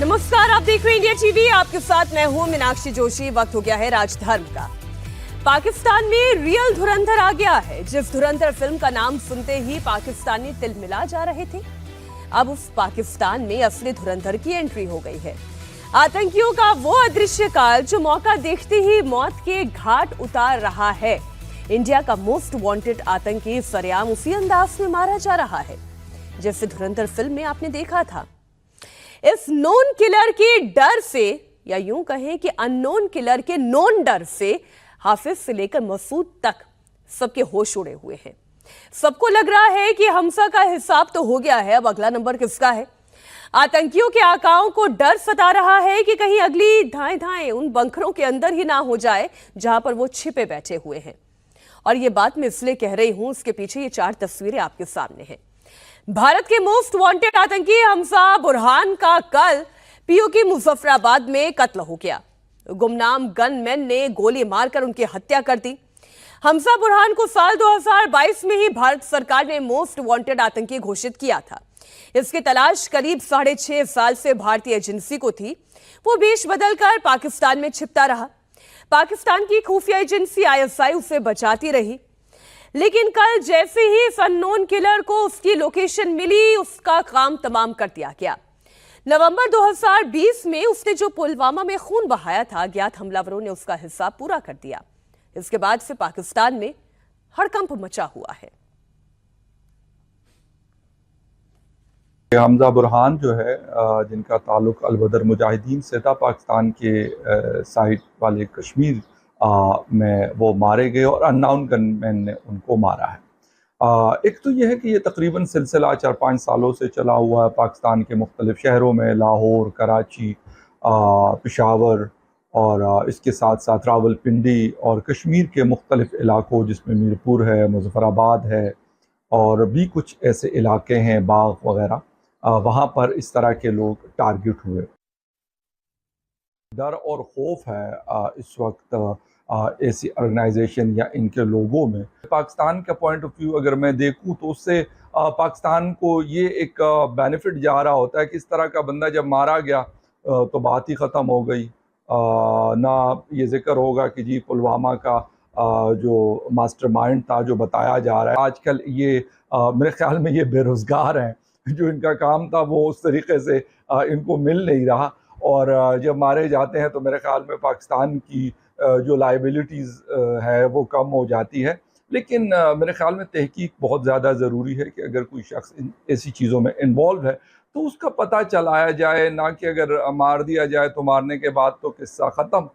नमस्कार, आप देख रहे हैं इंडिया टीवी। आपके साथ मैं हूं मीनाक्षी जोशी। वक्त हो गया है राजधर्म का। पाकिस्तान में रियल धुरंधर आ गया है। जिस धुरंधर फिल्म का नाम सुनते ही पाकिस्तानी तिलमिला जा रहे थे, अब उस पाकिस्तान में असली धुरंधर की एंट्री हो गई है। आतंकियों का वो अदृश्य काल जो मौका देखते ही मौत के घाट उतार रहा है। इंडिया का मोस्ट वांटेड आतंकी सरेआम उसी अंदाज में मारा जा रहा है जैसे धुरंधर फिल्म में आपने देखा था। इस नोन किलर के डर से, या यूं कहें कि अननोन किलर के नोन डर से, हाफिज से लेकर मसूद तक सबके होश उड़े हुए हैं। सबको लग रहा है कि हमसा का हिसाब तो हो गया है, अब अगला नंबर किसका है। आतंकियों के आकाओं को डर सता रहा है कि कहीं अगली धाएं धाएं उन बंकरों के अंदर ही ना हो जाए जहां पर वो छिपे बैठे हुए हैं। और ये बात मैं इसलिए कह रही हूं, इसके पीछे ये 4 तस्वीरें आपके सामने हैं। भारत के मोस्ट वांटेड आतंकी हमसा बुरहान का कल पीओके मुजफ्फराबाद में कत्ल हो गया। गुमनाम गनमैन ने गोली मारकर उनकी हत्या कर दी। हमसा बुरहान को साल 2022 में ही भारत सरकार ने मोस्ट वांटेड आतंकी घोषित किया था। इसकी तलाश करीब 6.5 साल से भारतीय एजेंसी को थी। वो वेश बदलकर पाकिस्तान में छिपता रहा। पाकिस्तान की खुफिया एजेंसी ISI उसे बचाती रही, लेकिन कल जैसे ही इस अननोन किलर को उसकी लोकेशन मिली, उसका काम तमाम कर दिया गया। नवंबर 2020 में उसने जो पुलवामा में खून बहाया था, अज्ञात हमलावरों ने उसका हिसाब पूरा कर दिया। इसके बाद से पाकिस्तान में हड़कंप मचा हुआ है। हमजा बुरहान जो है, जिनका ताल्लुक अलबदर मुजाहिदीन से था, पाकिस्तान के साइड वाले कश्मीर में वो मारे गए और अननोन गनमैन ने उनको मारा है। एक तो यह है कि ये तकरीबन सिलसिला 4-5 सालों से चला हुआ है। पाकिस्तान के मुख्तलिफ शहरों में, लाहौर, कराची, पेशावर और इसके साथ साथ रावलपिंडी और कश्मीर के मुख्तलिफ इलाकों जिसमें मीरपुर है, मुजफ्फराबाद है और भी कुछ ऐसे इलाके हैं, बाग वगैरह, वहाँ पर इस तरह के लोग टारगेट हुए। डर और खौफ है इस वक्त ऐसी ऑर्गेनाइजेशन या इनके लोगों में। पाकिस्तान का पॉइंट ऑफ व्यू अगर मैं देखूं तो उससे पाकिस्तान को ये एक बेनिफिट जा रहा होता है कि इस तरह का बंदा जब मारा गया तो बात ही ख़त्म हो गई। ना ये जिक्र होगा कि जी पुलवामा का जो मास्टरमाइंड था, जो बताया जा रहा है आजकल, ये मेरे ख्याल में ये बेरोज़गार हैं। जो इनका काम था वो उस तरीके से इनको मिल नहीं रहा, और जब मारे जाते हैं तो मेरे ख्याल में पाकिस्तान की जो लाइबिलिटीज़ है वो कम हो जाती है। लेकिन मेरे ख्याल में तहकीक बहुत ज़्यादा ज़रूरी है कि अगर कोई शख्स ऐसी चीज़ों में इन्वॉल्व है तो उसका पता चलाया जाए, ना कि अगर मार दिया जाए तो मारने के बाद तो किस्सा ख़त्म।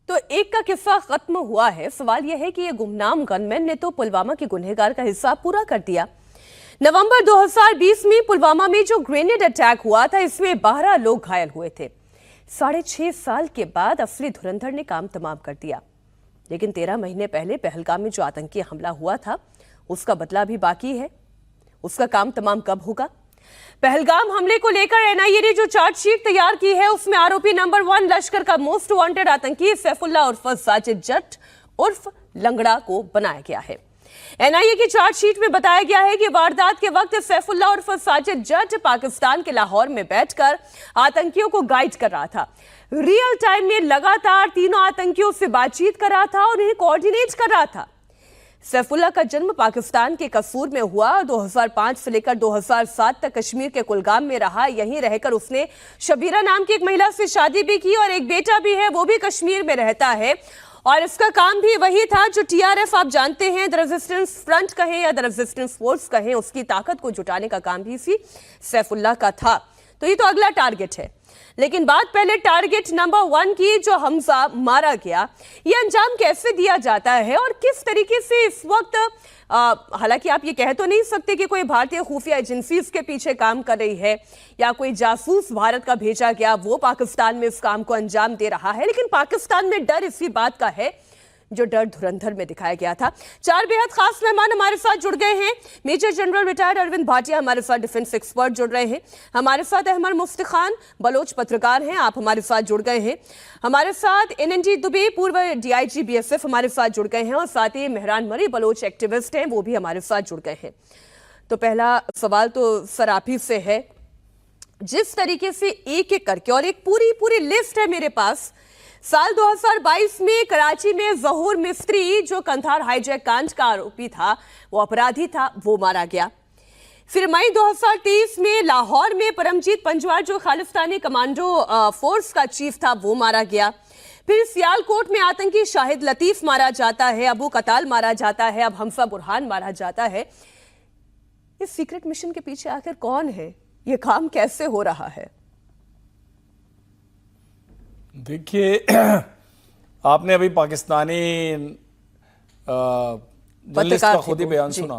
तो एक का किस्सा खत्म हुआ है। सवाल यह है कि ये गुमनाम गनमैन ने तो पुलवामा के गुनहगार का हिसाब पूरा कर दिया। नवंबर 2020 में पुलवामा में जो ग्रेनेड अटैक हुआ था, इसमें 12 लोग घायल हुए थे। 6.5 साल के बाद असली धुरंधर ने काम तमाम कर दिया। लेकिन 13 महीने पहले पहलगाम में जो आतंकी हमला हुआ था, उसका बदला भी बाकी है। उसका काम तमाम कब होगा? पहलगाम हमले को लेकर NIA ने जो चार्जशीट तैयार की है, उसमें आरोपी नंबर 1 लश्कर का मोस्ट वांटेड आतंकी सैफुल्लाह उर्फ साजिद जट उर्फ लंगड़ा को बनाया गया है। NIA की चार्जशीट में बताया गया है कि वारदात के वक्त सैफुल्लाह उर्फ साजिद जट पाकिस्तान के लाहौर में बैठकर आतंकियों को गाइड कर रहा था। रियल टाइम में लगातार तीनों आतंकियों से बातचीत कर रहा था और उन्हें कोऑर्डिनेट कर रहा था। सैफुल्लाह का जन्म पाकिस्तान के कसूर में हुआ। 2005 से लेकर 2007 तक कश्मीर के कुलगाम में रहा। यहीं रहकर उसने शबीरा नाम की एक महिला से शादी भी की और एक बेटा भी है, वो भी कश्मीर में रहता है। और इसका काम भी वही था जो TRF आप जानते हैं, द रेजिस्टेंस फ्रंट कहें या द रेजिस्टेंस फोर्स कहें, उसकी ताकत को जुटाने का काम भी इसी सैफुल्लाह का था। तो ये तो अगला टारगेट है। लेकिन बात पहले टारगेट नंबर 1 की, जो हमजा मारा गया। ये अंजाम कैसे दिया जाता है और किस तरीके से इस वक्त, हालांकि आप ये कह तो नहीं सकते कि कोई भारतीय खुफिया एजेंसी इसके पीछे काम कर रही है या कोई जासूस भारत का भेजा गया वो पाकिस्तान में इस काम को अंजाम दे रहा है, लेकिन पाकिस्तान में डर इसी बात का है जो डर धुरंधर में दिखाया गया था। 4 बेहद खास मेहमान हमारे साथ जुड़ गए हैं। Major general retired Arvind Bhatia हमारे साथ डिफेंस एक्सपर्ट जुड़ रहे हैं। हमारे साथ अहमद मुफ्ती खान बलोच पत्रकार हैं, आप हमारे साथ जुड़ गए हैं। हमारे साथ NNG दुबे पूर्व DIG BSF हमारे साथ जुड़ गए हैं और साथ ही मेहरान मरी बलोच एक्टिविस्ट हैं, वो भी हमारे साथ जुड़ गए हैं। तो पहला सवाल तो सर आप ही से है। जिस तरीके से एक एक करके, और एक पूरी पूरी लिस्ट है मेरे पास, साल 2022 में कराची में जहूर मिस्त्री जो कंधार हाईजैक कांड का आरोपी था, वो अपराधी था, वो मारा गया। फिर मई 2023 में लाहौर में परमजीत पंजवार जो खालिस्तानी कमांडो फोर्स का चीफ था, वो मारा गया। फिर सियालकोट में आतंकी शाहिद लतीफ मारा जाता है, अबू कताल मारा जाता है, अब हमजा बुरहान मारा जाता है। इस सीक्रेट मिशन के पीछे आखिर कौन है? ये काम कैसे हो रहा है? देखिए, आपने अभी पाकिस्तानी जर्नलिस्ट का खुद ही बयान सुना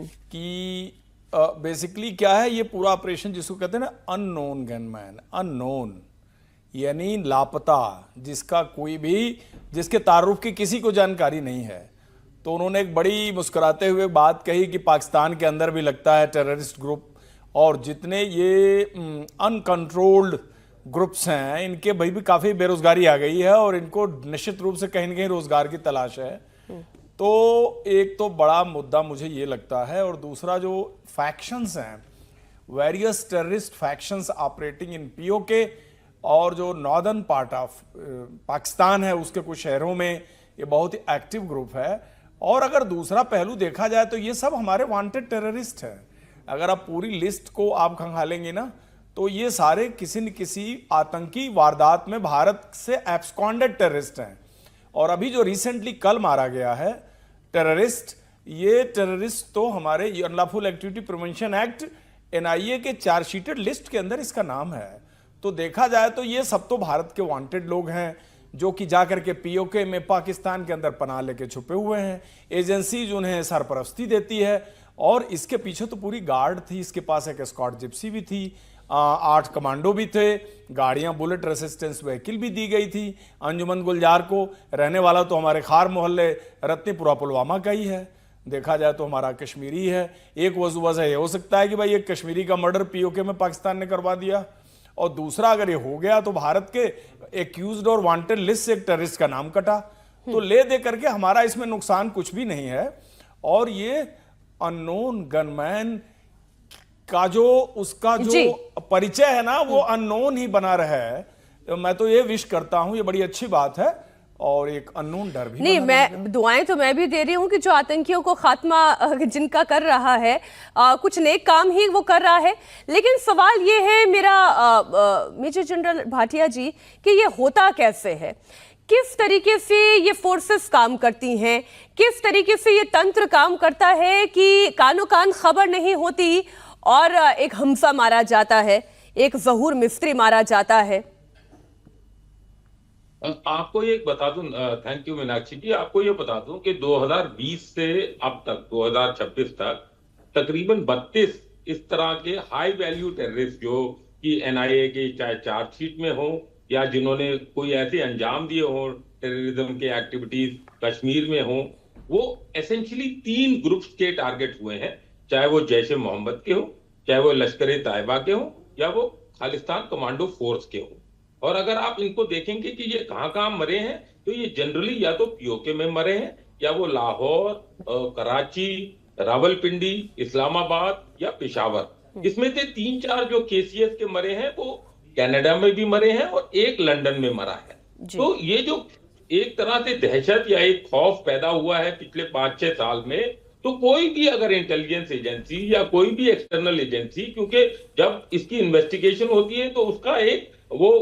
कि बेसिकली क्या है ये पूरा ऑपरेशन, जिसको कहते हैं ना अननोन गनमैन, अननोन यानी लापता, जिसका कोई भी, जिसके तारुफ की किसी को जानकारी नहीं है। तो उन्होंने एक बड़ी मुस्कुराते हुए बात कही कि पाकिस्तान के अंदर भी लगता है टेररिस्ट ग्रुप, और जितने ये अनकंट्रोल्ड ग्रुप्स हैं इनके भाई भी काफ़ी बेरोजगारी आ गई है और इनको निश्चित रूप से कहीं ना कहीं रोजगार की तलाश है। तो एक तो बड़ा मुद्दा मुझे ये लगता है, और दूसरा जो फैक्शंस हैं, various terrorist factions operating in PoK, और जो नॉर्दर्न पार्ट ऑफ पाकिस्तान है उसके कुछ शहरों में ये बहुत ही एक्टिव ग्रुप है। और अगर दूसरा पहलू देखा जाए तो ये सब हमारे वांटेड टेररिस्ट हैं। अगर आप पूरी लिस्ट को आप खंगालेंगे ना, तो ये सारे किसी न किसी आतंकी वारदात में भारत से एब्सकॉन्डेड टेररिस्ट हैं। और अभी जो रिसेंटली कल मारा गया है टेररिस्ट, ये टेररिस्ट तो हमारे unlawful activity prevention act NIA के चार्जशीटेड लिस्ट के अंदर इसका नाम है। तो देखा जाए तो ये सब तो भारत के वांटेड लोग हैं, जो कि जाकर के पीओके में पाकिस्तान के अंदर पनाह लेके छुपे हुए हैं। एजेंसीज उन्हें सरपरस्ती देती है, और इसके पीछे तो पूरी गार्ड थी, इसके पास एक एस्कॉर्ट जिप्सी भी थी, 8 कमांडो भी थे, गाड़ियां बुलेट रेसिस्टेंस व्हीकल भी दी गई थी। अंजुमन गुलजार को, रहने वाला तो हमारे खार मोहल्ले रत्नीपुरा पुलवामा का ही है, देखा जाए तो हमारा कश्मीरी है। एक वजह ये हो सकता है कि भाई एक कश्मीरी का मर्डर पीओके में पाकिस्तान ने करवा दिया, और दूसरा अगर ये हो गया तो भारत के एक्यूज्ड और वांटेड लिस्ट से एक टेररिस्ट का नाम कटा। तो ले दे करके हमारा इसमें नुकसान कुछ भी नहीं है। और ये अननोन गनमैन का जो उसका जो परिचय है ना, वो अननोन ही बना रहा है। तो मैं तो ये विश करता हूं, ये बड़ी अच्छी बात है, और एक अननोन डर भी नहीं, मैं दुआएं तो मैं भी दे रही हूँ कि जो आतंकियों को खात्मा जिनका कर रहा है, कुछ नेक काम ही वो कर रहा है। लेकिन सवाल ये है मेरा मेजर जनरल भाटिया जी, कि ये होता कैसे है? किस तरीके से ये फोर्सेस काम करती हैं? किस तरीके से ये तंत्र काम करता है कि कानो कान खबर नहीं होती और एक हमजा मारा जाता है, एक जहूर मिस्त्री मारा जाता है? आपको ये बता दूं, थैंक यू मीनाक्षी जी, आपको ये बता दूं कि 2020 से अब तक 2026 तक तकरीबन 32 इस तरह के हाई वैल्यू टेररिस्ट, जो कि एनआईए की चाहे चार्जशीट में हो या जिन्होंने कोई ऐसे अंजाम दिए हो टेररिज्म के एक्टिविटीज कश्मीर में हो, वो एसेंशियली 3 ग्रुप्स के टारगेट हुए हैं, चाहे वो जैश ए मोहम्मद के हो, चाहे वो लश्कर ए तैयबा के हो, या वो खालिस्तान कमांडो फोर्स के हो। और अगर आप इनको देखेंगे कि ये कहाँ मरे हैं, तो ये जनरली या तो पीओके में मरे हैं, या वो लाहौर, कराची, रावलपिंडी, इस्लामाबाद या पेशावर। इसमें से 3-4 जो केसीएस के मरे हैं वो कनाडा में भी मरे हैं और एक लंदन में मरा है। तो ये जो एक तरह से दहशत या एक खौफ पैदा हुआ है पिछले 5-6 साल में, तो कोई भी अगर इंटेलिजेंस एजेंसी या कोई भी एक्सटर्नल एजेंसी, क्योंकि जब इसकी इन्वेस्टिगेशन होती है तो उसका एक वो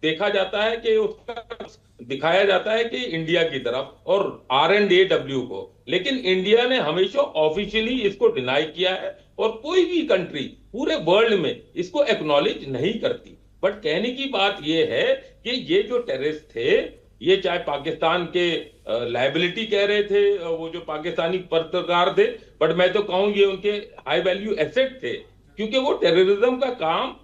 देखा जाता है कि उसका दिखाया जाता है कि इंडिया की तरफ और R&AW को, लेकिन इंडिया ने हमेशा ऑफिशियली इसको डिनाई किया है और कोई भी कंट्री पूरे वर्ल्ड में इसको एक्नॉलेज नहीं करती। बट कहने की बात यह है कि ये जो टेररिस्ट थे, ये चाहे पाकिस्तान के लायबिलिटी कह रहे थे वो जो पाकिस्तानी पत्रकार थे, बट मैं तो कहूं ये उनके हाई वैल्यू एसेट थे, क्योंकि वो टेररिज्म का काम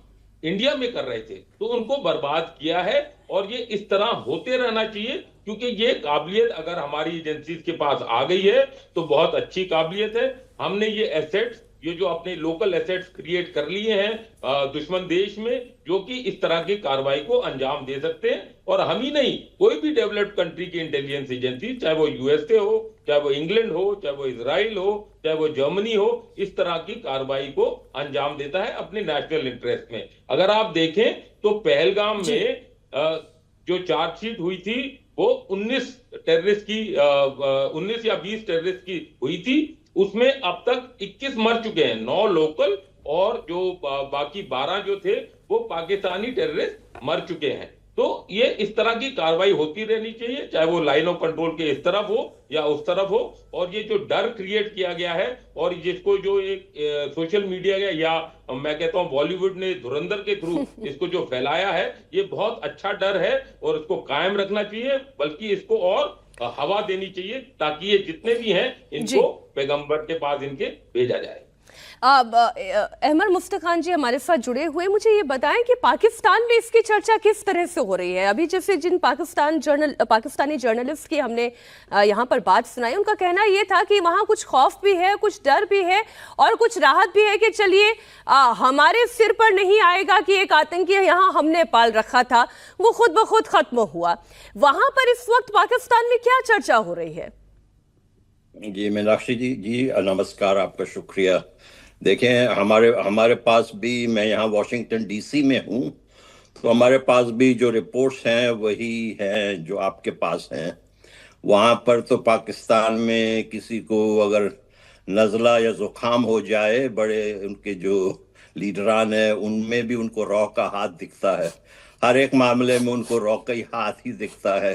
इंडिया में कर रहे थे। तो उनको बर्बाद किया है, और ये इस तरह होते रहना चाहिए, क्योंकि ये काबिलियत अगर हमारी एजेंसीज के पास आ गई है तो बहुत अच्छी काबिलियत है। हमने ये एसेट्स, ये जो अपने लोकल एसेट्स क्रिएट कर लिए हैं दुश्मन देश में, जो कि इस तरह की कार्रवाई को अंजाम दे सकते हैं। और हम ही नहीं, कोई भी डेवलप्ड कंट्री की इंटेलिजेंस एजेंसी, चाहे वो यूएसए हो, चाहे वो इंग्लैंड हो, चाहे वो इजराइल हो, चाहे वो जर्मनी हो, इस तरह की कार्रवाई को अंजाम देता है अपने नेशनल इंटरेस्ट में। अगर आप देखें तो पहलगाम में जो चार्जशीट हुई थी वो 19 टेररिस्ट की 19 या 20 टेररिस्ट की हुई थी। उसमें अब तक 21 मर चुके हैं, 9 लोकल और जो बाकी 12 जो थे वो पाकिस्तानी टेररिस्ट मर चुके हैं। तो ये इस तरह की कार्रवाई होती रहनी चाहिए, चाहे वो लाइन ऑफ कंट्रोल के इस तरफ हो या उस तरफ हो। और ये जो डर क्रिएट किया गया है और जिसको जो एक सोशल मीडिया या मैं कहता हूं बॉलीवुड ने धुरंधर के थ्रू इसको जो फैलाया है, ये बहुत अच्छा डर है और इसको कायम रखना चाहिए, बल्कि इसको और हवा देनी चाहिए ताकि ये जितने भी हैं इनको पैगंबर के पास इनके भेजा जाए। अहमद मुफ्ती खान जी हमारे साथ जुड़े हुए, मुझे ये बताएं कि पाकिस्तान में इसकी चर्चा किस तरह से हो रही है। अभी जैसे जिन पाकिस्तानी जर्नलिस्ट की हमने यहाँ पर बात सुनाई, उनका कहना ये था कि वहाँ कुछ खौफ भी है, कुछ डर भी है और कुछ राहत भी है कि चलिए हमारे सिर पर नहीं आएगा कि एक आतंकी यहाँ हमने पाल रखा था वो खुद ब खुद खत्म हुआ। वहां पर इस वक्त पाकिस्तान में क्या चर्चा हो रही है? जी मीनाक्षी जी नमस्कार, आपका शुक्रिया। देखें, हमारे पास भी, मैं यहाँ वॉशिंगटन डीसी में हूँ, तो हमारे पास भी जो रिपोर्ट्स हैं वही हैं जो आपके पास हैं। वहाँ पर तो पाकिस्तान में किसी को अगर नज़ला या ज़ुकाम हो जाए, बड़े उनके जो लीडरान हैं उनमें भी उनको रॉ का हाथ दिखता है। हर एक मामले में उनको रॉ का ही हाथ ही दिखता है।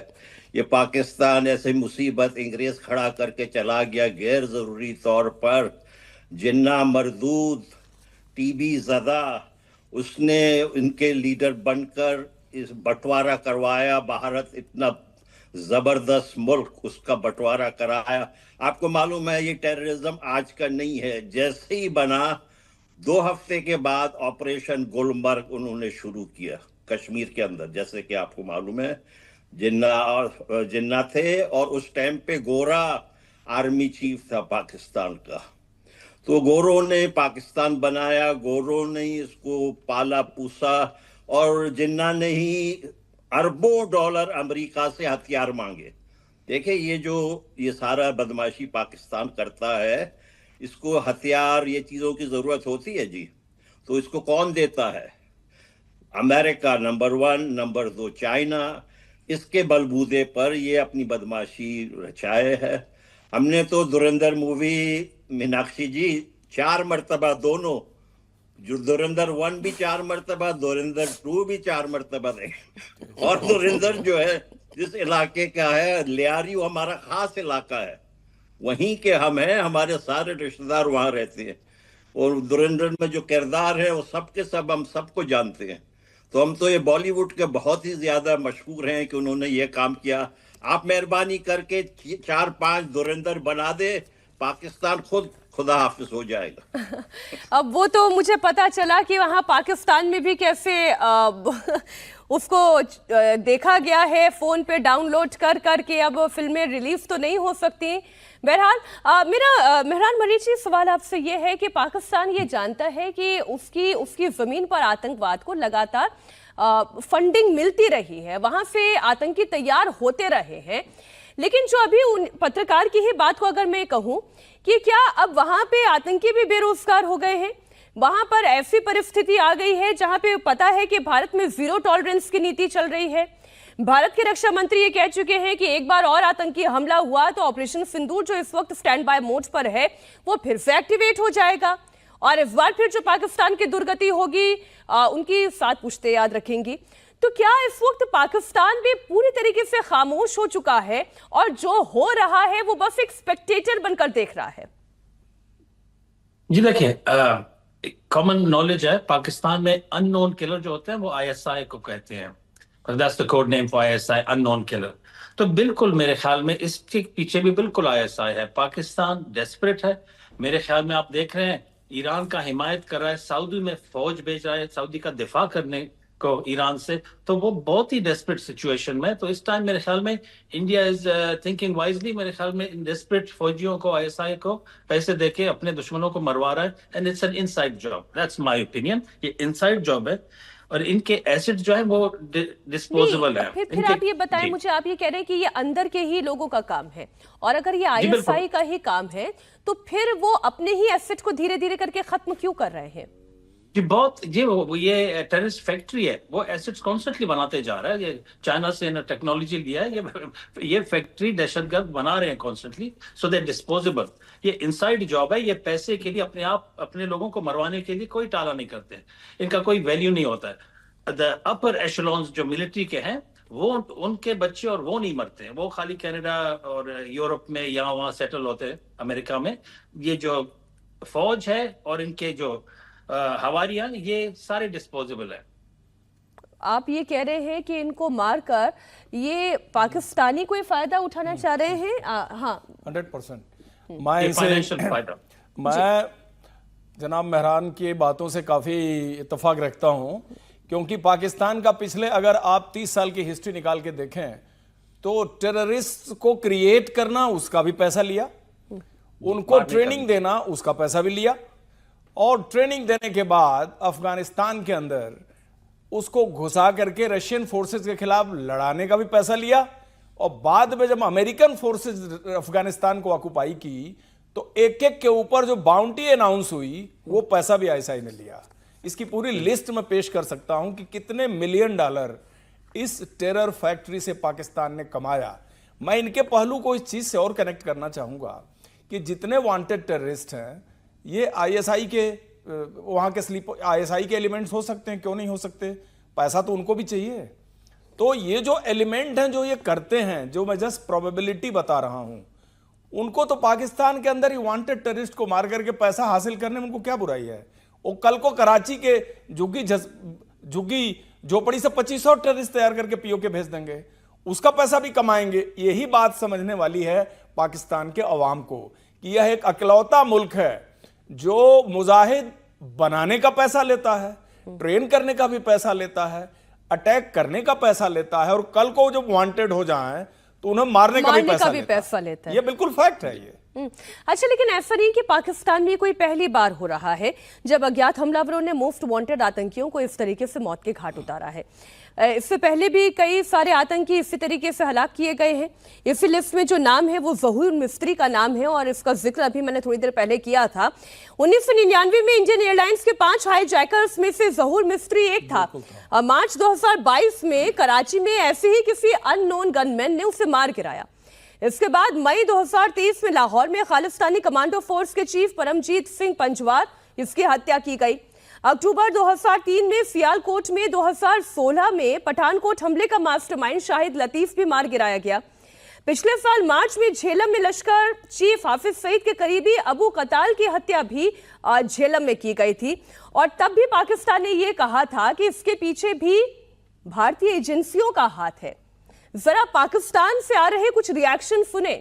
ये पाकिस्तान ऐसे मुसीबत अंग्रेज खड़ा करके चला गया गैर ज़रूरी तौर पर। जिन्ना मरदूद टीबी ज़दा, उसने इनके लीडर बनकर इस बंटवारा करवाया। भारत इतना ज़बरदस्त मुल्क, उसका बंटवारा कराया। आपको मालूम है ये टेररिज्म आज का नहीं है, जैसे ही बना 2 हफ्ते के बाद ऑपरेशन गुलमर्ग उन्होंने शुरू किया कश्मीर के अंदर। जैसे कि आपको मालूम है जिन्ना थे और उस टाइम पे गोरा आर्मी चीफ था पाकिस्तान का। तो गोरों ने पाकिस्तान बनाया, गोरों ने इसको पाला पूसा और जिन्ना ने ही अरबों डॉलर अमेरिका से हथियार मांगे। देखिए ये सारा बदमाशी पाकिस्तान करता है, इसको हथियार ये चीज़ों की ज़रूरत होती है जी, तो इसको कौन देता है? America number 1, number 2 China. इसके बलबूते पर ये अपनी बदमाशी रचाए है। हमने तो धुरंधर मूवी मीनाक्षी जी 4 मरतबा, दोनों जो धुरंधर 1 भी 4 मरतबा, धुरंधर 2 भी 4 मरतबा देखे। और धुरंधर जो है जिस इलाके का है, लियारी, वो हमारा खास इलाका है, वहीं के हम हैं, हमारे सारे रिश्तेदार वहां रहते हैं। और धुरंधर में जो किरदार है वो सबके सब हम सबको जानते हैं। तो हम तो ये बॉलीवुड के बहुत ही ज्यादा मशहूर हैं कि उन्होंने ये काम किया। आप मेहरबानी करके 4-5 धुरंधर बना दे, पाकिस्तान खुद खुदा हाफिज हो जाएगा। अब वो तो मुझे पता चला कि वहाँ पाकिस्तान में भी कैसे उसको देखा गया है फोन पे डाउनलोड कर करके। अब फिल्में रिलीज तो नहीं हो सकती। बहरहाल मेरा मेहरान मरीची सवाल आपसे ये है कि पाकिस्तान ये जानता है कि उसकी ज़मीन पर आतंकवाद को लगातार फंडिंग मिलती रही है, वहाँ से आतंकी तैयार होते रहे हैं, लेकिन जो अभी उन पत्रकार की ही बात को अगर मैं कहूँ कि क्या अब वहाँ पे आतंकी भी बेरोजगार हो गए हैं? वहाँ पर ऐसी परिस्थिति आ गई है जहाँ पे पता है कि भारत में 0 टॉलरेंस की नीति चल रही है। भारत के रक्षा मंत्री ये कह चुके हैं कि एक बार और आतंकी हमला हुआ तो ऑपरेशन सिंदूर जो इस वक्त स्टैंड बाय मोड पर है वो फिर से एक्टिवेट हो जाएगा और इस बार फिर जो पाकिस्तान की दुर्गति होगी उनकी 7 पुश्तें याद रखेंगी। तो क्या इस वक्त पाकिस्तान भी पूरी तरीके से खामोश हो चुका है और जो हो रहा है वो बस एक स्पेक्टेटर बनकर देख रहा है? जी देखिए, कॉमन नॉलेज है पाकिस्तान में अननोन किलर जो होते हैं वो ISI को कहते हैं। That's the code name for ISI, unknown killer. तो बिल्कुल मेरे ख्याल में इसके पीछे भी बिल्कुल ISI है। पाकिस्तान डेस्परेट है मेरे ख्याल में। आप देख रहे हैं ईरान का हिमायत कर रहा है, सऊदी में फौज भेज रहा है, सऊदी का दिफा करने को ईरान से, तो वो बहुत ही डेस्परेट सिचुएशन में। तो इस टाइम मेरे ख्याल में इंडिया इज थिंकिंग वाइजली। मेरे ख्याल में इन डेस्परेट फौजियों को, आईएसआई को पैसे देके अपने दुश्मनों को मरवा रहा है, and it's an inside job. That's my opinion, ये इनसाइड जॉब है। और इनके एसेट जो है वो डिस्पोजेबल है। फिर आप ये बताएं मुझे, आप ये कह रहे हैं कि ये अंदर के ही लोगों का काम है, और अगर ये आईएसआई का ही काम है तो फिर वो अपने ही एसेट को धीरे धीरे करके खत्म क्यों कर रहे हैं? जी बहुत, ये टेररिस्ट फैक्ट्री है, वो एसेट्स कॉन्स्टेंटली बनाते जा रहा है। ये चाइना से टेक्नोलॉजी लिया है, ये फैक्ट्री दहशतगर्द बना रहे हैं कॉन्स्टेंटली, सो दे डिस्पोजेबल। ये इनसाइड जॉब है, ये पैसे के लिए अपने आप अपने लोगों को मरवाने के लिए कोई टाला नहीं करते, इनका कोई वैल्यू नहीं होता है। द अपर एशेलॉन्स जो मिलिट्री के हैं, वो उनके बच्चे और वो नहीं मरते हैं, वो खाली कनाडा और यूरोप में यहाँ वहाँ सेटल होते हैं, अमेरिका में। ये जो फौज है और इनके जो हवारियां, ये सारे डिस्पोजेबल है। आप ये कह रहे हैं कि इनको मारकर ये पाकिस्तानी कोई फायदा उठाना चाह रहे हैं? हाँ 100%। मैं जनाब मेहरान की बातों से काफ़ी इत्तेफाक रखता हूं, क्योंकि पाकिस्तान का पिछले, अगर आप 30 साल की हिस्ट्री निकाल के देखें तो टेररिस्ट को क्रिएट करना उसका भी पैसा लिया, उनको ट्रेनिंग देना उसका पैसा भी लिया, और ट्रेनिंग देने के बाद अफगानिस्तान के अंदर उसको घुसा करके रशियन फोर्सेस के खिलाफ लड़ाने का भी पैसा लिया, और बाद में जब अमेरिकन फोर्सेस अफगानिस्तान को ऑक्युपाई की तो एक एक के ऊपर जो बाउंटी अनाउंस हुई वो पैसा भी आईएसआई ने लिया। इसकी पूरी लिस्ट में पेश कर सकता हूं कि कितने मिलियन डॉलर इस टेरर फैक्ट्री से पाकिस्तान ने कमाया। मैं इनके पहलू को इस चीज से और कनेक्ट करना चाहूंगा कि जितने वांटेड टेररिस्ट हैं ये आईएसआई के, वहां के स्लीप आईएसआई के एलिमेंट्स हो सकते हैं, क्यों नहीं हो सकते? पैसा तो उनको भी चाहिए। तो ये जो एलिमेंट हैं जो ये करते हैं, जो मैं जस्ट प्रोबेबिलिटी बता रहा हूं, उनको तो पाकिस्तान के अंदर ही वांटेड टेररिस्ट को मार करके पैसा हासिल करने में उनको क्या बुराई है? वो कल को कराची के झुग्गी झोपड़ी से 2500 टेररिस्ट तैयार करके पीओके भेज देंगे, उसका पैसा भी कमाएंगे। यही बात समझने वाली है पाकिस्तान के अवाम को कि यह एक अकलौता मुल्क है जो मुजाहिद बनाने का पैसा लेता है, ट्रेन करने का भी पैसा लेता है, अटैक करने का पैसा लेता है, और कल को जब वांटेड हो जाएं तो उन्हें मारने का भी पैसा लेता है। ये बिल्कुल फैक्ट है ये। अच्छा, लेकिन ऐसा नहीं कि पाकिस्तान में कोई पहली बार हो रहा है जब अज्ञात हमलावरों ने मोस्ट वांटेड आतंकियों को इस तरीके से मौत के घाट उतारा है। इससे पहले भी कई सारे आतंकी इसी तरीके से हलाक किए गए हैं। इसी लिस्ट में जो नाम है वो जहूर मिस्त्री का नाम है, और इसका जिक्र अभी मैंने थोड़ी देर पहले किया था। 1999 में इंडियन एयरलाइंस के 5 हाईजैकर्स में से जहूर मिस्त्री एक था। मार्च 2022 में कराची में ऐसे ही किसी अननोन गनमैन ने उसे मार गिराया। इसके बाद मई 2023 में लाहौर में खालिस्तानी कमांडो फोर्स के चीफ परमजीत सिंह पंजवार, इसकी हत्या की गई। अक्टूबर 2003 में सियालकोट में, 2016 में पठानकोट हमले का मास्टरमाइंड शाहिद लतीफ भी मार गिराया गया। पिछले साल मार्च में झेलम में लश्कर चीफ हाफिज सईद के करीबी अबू कताल की हत्या भी झेलम में की गई थी, और तब भी पाकिस्तान ने यह कहा था कि इसके पीछे भी भारतीय एजेंसियों का हाथ है। जरा पाकिस्तान से आ रहे कुछ रिएक्शन सुने।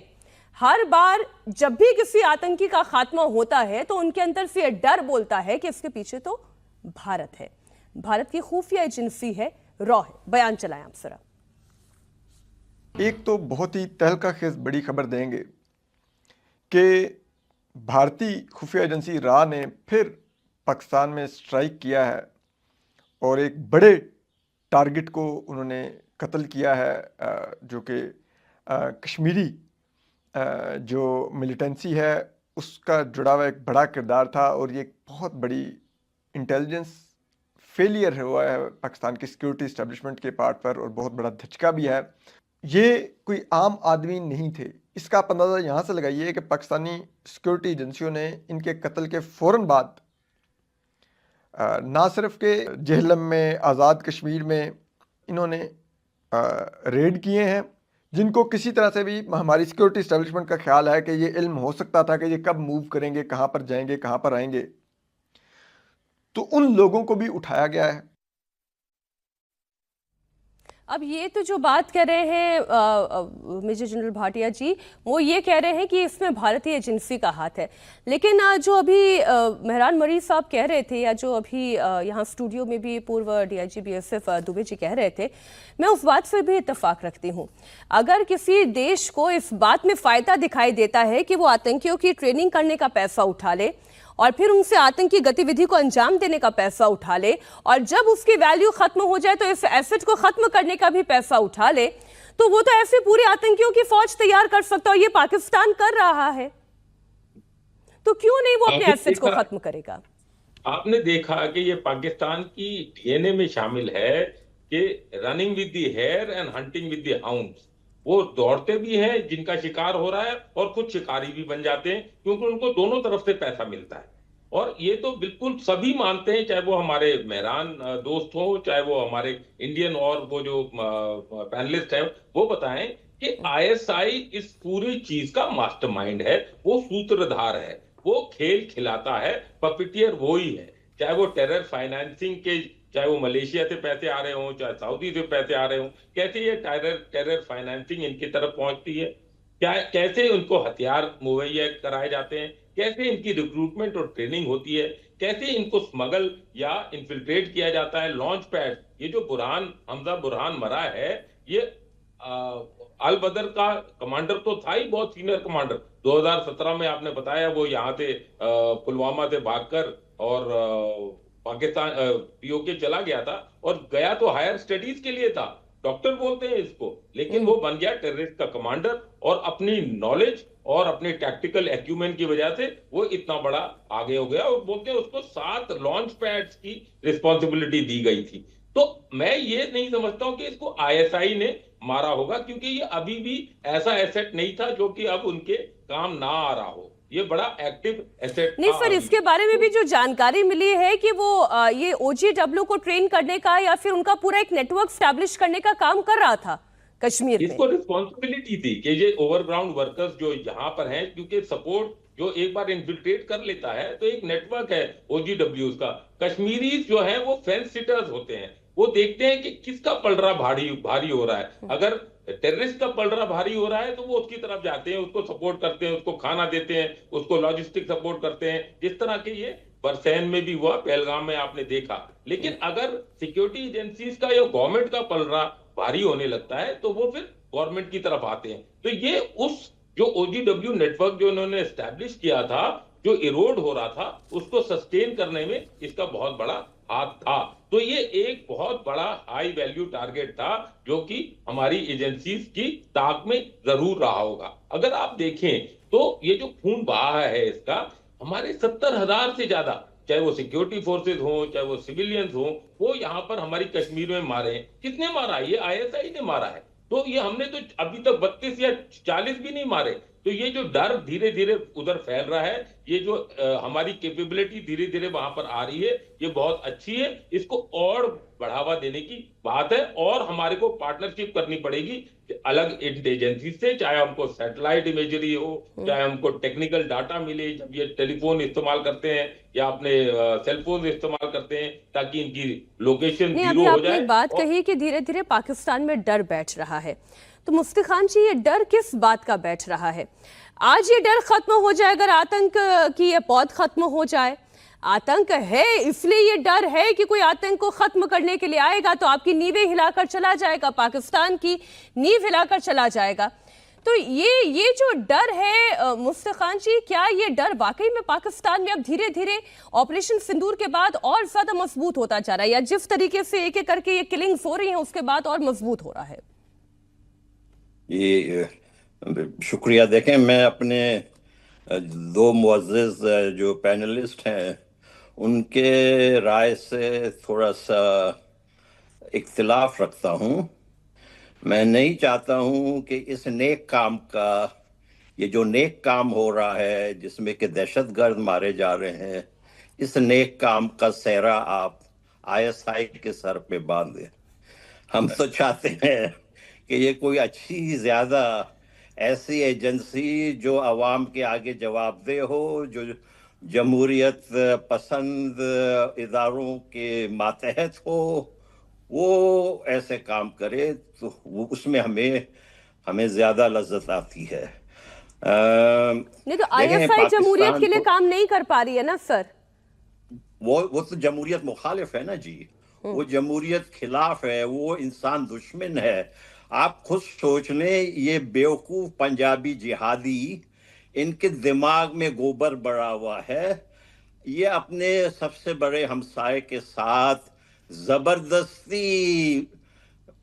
हर बार जब भी किसी आतंकी का खात्मा होता है तो उनके अंदर से यह डर बोलता है कि इसके पीछे तो भारत है, भारत की खुफिया एजेंसी है, रॉ है। बयान चलाएं आप जरा। एक तो बहुत ही तहलका-खेज बड़ी खबर देंगे कि भारतीय खुफिया एजेंसी रॉ ने फिर पाकिस्तान में स्ट्राइक किया है और एक बड़े टारगेट को उन्होंने कत्ल किया है, जो कि कश्मीरी जो मिलिटेंसी है उसका जुड़ा हुआ एक बड़ा किरदार था, और ये एक बहुत बड़ी इंटेलिजेंस फेलियर हुआ है पाकिस्तान की सिक्योरिटी इस्टेब्लिशमेंट के पार्ट पर, और बहुत बड़ा धचका भी है। ये कोई आम आदमी नहीं थे। इसका आप अंदाज़ा यहाँ से लगाइए कि पाकिस्तानी सिक्योरिटी एजेंसियों ने इनके कत्ल के फ़ौरन बाद ना सिर्फ के जेहलम में, आज़ाद कश्मीर में इन्होंने रेड किए हैं, जिनको किसी तरह से भी हमारी सिक्योरिटी इस्टेब्लिशमेंट का ख्याल है कि ये इल्म हो सकता था कि ये कब मूव करेंगे, कहाँ पर जाएंगे, कहाँ पर आएंगे, तो उन लोगों को भी उठाया गया है। अब ये तो जो बात कर रहे हैं मेजर जनरल भाटिया जी, वो ये कह रहे हैं कि इसमें भारतीय एजेंसी का हाथ है, लेकिन जो अभी मेहरान मरीज साहब कह रहे थे, या जो अभी यहाँ स्टूडियो में भी पूर्व डीआईजी बीएसएफ दुबे जी कह रहे थे, मैं उस बात से भी इत्तेफाक रखती हूँ। अगर किसी देश को इस बात में फ़ायदा दिखाई देता है कि वो आतंकियों की ट्रेनिंग करने का पैसा उठा ले और फिर उनसे आतंकी गतिविधि को अंजाम देने का पैसा उठा ले, और जब उसकी वैल्यू खत्म हो जाए तो इस एसेट को खत्म करने का भी पैसा उठा ले, तो वो तो ऐसे पूरे आतंकियों की फौज तैयार कर सकता है। ये पाकिस्तान कर रहा है, तो क्यों नहीं वो अपने एसेट को खत्म करेगा? आपने देखा कि ये पाकिस्तान की डीएनए में शामिल है कि running with the hare and hunting with the hounds. वो दौड़ते भी हैं जिनका शिकार हो रहा है और खुद शिकारी भी बन जाते हैं, क्योंकि उनको दोनों तरफ से पैसा मिलता है। और ये तो बिल्कुल सभी मानते हैं, चाहे वो हमारे मेहरान दोस्त हो, चाहे वो हमारे इंडियन और वो जो पैनलिस्ट है वो बताएं कि आईएसआई इस पूरी चीज का मास्टरमाइंड है, वो सूत्रधार है, वो खेल खिलाता है, पपिटियर वो ही है। चाहे वो टेरर फाइनेंसिंग के, चाहे वो मलेशिया से पैसे आ रहे हों, चाहे सऊदी से पैसे आ रहे हों, कैसे ये टेरर फाइनेंसिंग इनकी तरफ पहुंचती है, क्या कैसे उनको हथियार मुहैया कराए जाते हैं, कैसे इनकी रिक्रूटमेंट और ट्रेनिंग होती है, कैसे इनको स्मगल या इन्फिल्ट्रेट किया जाता है। लॉन्च पैड, ये जो हमजा बुरहान मरा है, ये अल बदर का कमांडर तो था ही, बहुत सीनियर कमांडर। 2017 में आपने बताया वो यहाँ से पुलवामा से भागकर और पाकिस्तान पीओके चला गया था, और गया तो हायर स्टडीज के लिए था, डॉक्टर बोलते हैं इसको, लेकिन वो बन गया टेररिस्ट का कमांडर, और अपनी नॉलेज और अपने टैक्टिकल एक्यूमेन की वजह से वो इतना बड़ा आगे हो गया। और बोलते हैं उसको 7 लॉन्च पैड्स की रिस्पॉन्सिबिलिटी दी गई थी। तो मैं ये नहीं समझता हूं कि इसको आईएसआई ने मारा होगा, क्योंकि ये अभी भी ऐसा एसेट नहीं था जो कि अब उनके काम ना आ रहा हो। ये बड़ा एक्टिव एसेट नहीं सर, इसके बारे में भी जो जानकारी मिली है कि वो ये ओजीडब्ल्यू को ट्रेन करने का या फिर उनका पूरा एक नेटवर्क स्टैब्लिश करने का काम कर रहा था कश्मीर में। इसको रिस्पॉन्सिबिलिटी थी कि ये ओवरग्राउंड वर्कर्स जो यहाँ पर हैं, क्योंकि सपोर्ट जो एक बार इन्फिल्ट्रेट कर लेता है तो एक नेटवर्क है ओजीडब्ल्यूज का। कश्मीरी जो है वो फेंस सिटर्स होते हैं, वो देखते हैं कि किसका पलड़ा भारी हो रहा है। अगर टेररिस्ट का पलड़ा भारी हो रहा है तो वो उसकी तरफ जाते हैं, उसको सपोर्ट करते हैं, उसको खाना देते हैं, उसको लॉजिस्टिक सपोर्ट करते हैं, जिस तरह के ये बरसैन में भी हुआ, पहलगाम में आपने देखा। लेकिन अगर सिक्योरिटी एजेंसीज का या गवर्नमेंट का पलड़ा भारी होने लगता है तो वो फिर गवर्नमेंट की तरफ आते हैं। तो ये उस जो ओजीडब्ल्यू नेटवर्क जो उन्होंने एस्टैब्लिश किया था, जो इरोड हो रहा था, उसको सस्टेन करने में इसका बहुत बड़ा हाथ था। तो ये एक बहुत बड़ा हाई वैल्यू टारगेट था जो कि हमारी एजेंसीज की ताक में जरूर रहा होगा। अगर आप देखें तो ये जो खून बहा है इसका, हमारे 70,000 से ज्यादा, चाहे वो सिक्योरिटी फोर्सेज हो, चाहे वो सिविलियंस हो, वो यहाँ पर हमारी कश्मीर में मारे हैं। किसने मारा? ये आईएसआई ने मारा है। तो ये हमने तो अभी तक 32 या 40 भी नहीं मारे। तो ये जो डर धीरे धीरे उधर फैल रहा है, ये जो हमारी कैपेबिलिटी धीरे धीरे वहां पर आ रही है, ये बहुत अच्छी है। इसको और बढ़ावा देने की बात है, और हमारे को पार्टनरशिप करनी पड़ेगी अलग एजेंसी से, चाहे हमको सैटेलाइट इमेजरी हो, चाहे हमको टेक्निकल डाटा मिले जब ये टेलीफोन इस्तेमाल करते हैं या अपने सेलफोन इस्तेमाल करते हैं, ताकि इनकी लोकेशन जीरो हो जाए। आपने बात कही कि धीरे धीरे पाकिस्तान में डर बैठ रहा है, तो मुफ्ती खान जी ये डर किस बात का बैठ रहा है? आज ये डर खत्म हो जाए अगर आतंक की ये पौध खत्म हो जाए। आतंक है इसलिए ये डर है कि कोई आतंक को खत्म करने के लिए आएगा तो आपकी नींवें हिलाकर चला जाएगा, पाकिस्तान की नींव हिलाकर चला जाएगा। तो ये जो डर है मुफ्ती खान जी, क्या ये डर वाकई में पाकिस्तान में अब धीरे धीरे ऑपरेशन सिंदूर के बाद और ज्यादा मजबूत होता जा रहा है, या जिस तरीके से एक एक करके ये किलिंग्स हो रही हैं उसके बाद और मजबूत हो रहा है? ये शुक्रिया। देखें, मैं अपने 2 मुअज़्ज़िज़ जो पैनलिस्ट हैं उनके राय से थोड़ा सा इख्तिलाफ रखता हूँ। मैं नहीं चाहता हूँ कि इस नेक काम का, ये जो नेक काम हो रहा है जिसमें कि दहशतगर्द मारे जा रहे हैं, इस नेक काम का सेहरा आप आईएसआई के सर पे बांध दें। हम तो चाहते हैं कि ये कोई अच्छी ज्यादा ऐसी एजेंसी जो अवाम के आगे जवाबदेह हो, जो जमहूरियत पसंद इदारों के मातहत हो, वो ऐसे काम करे तो उसमें हमें ज्यादा लज्जत आती है। नहीं तो आईएसआई जमहूरियत के लिए काम नहीं कर पा रही है ना सर? वो तो जमहूरियत मुखालिफ है ना जी, वो जमहूरियत खिलाफ है, वो इंसान दुश्मन है। आप खुद सोच लें, ये बेवकूफ पंजाबी जिहादी, इनके दिमाग में गोबर बढ़ा हुआ है। ये अपने सबसे बड़े हमसाये के साथ जबरदस्ती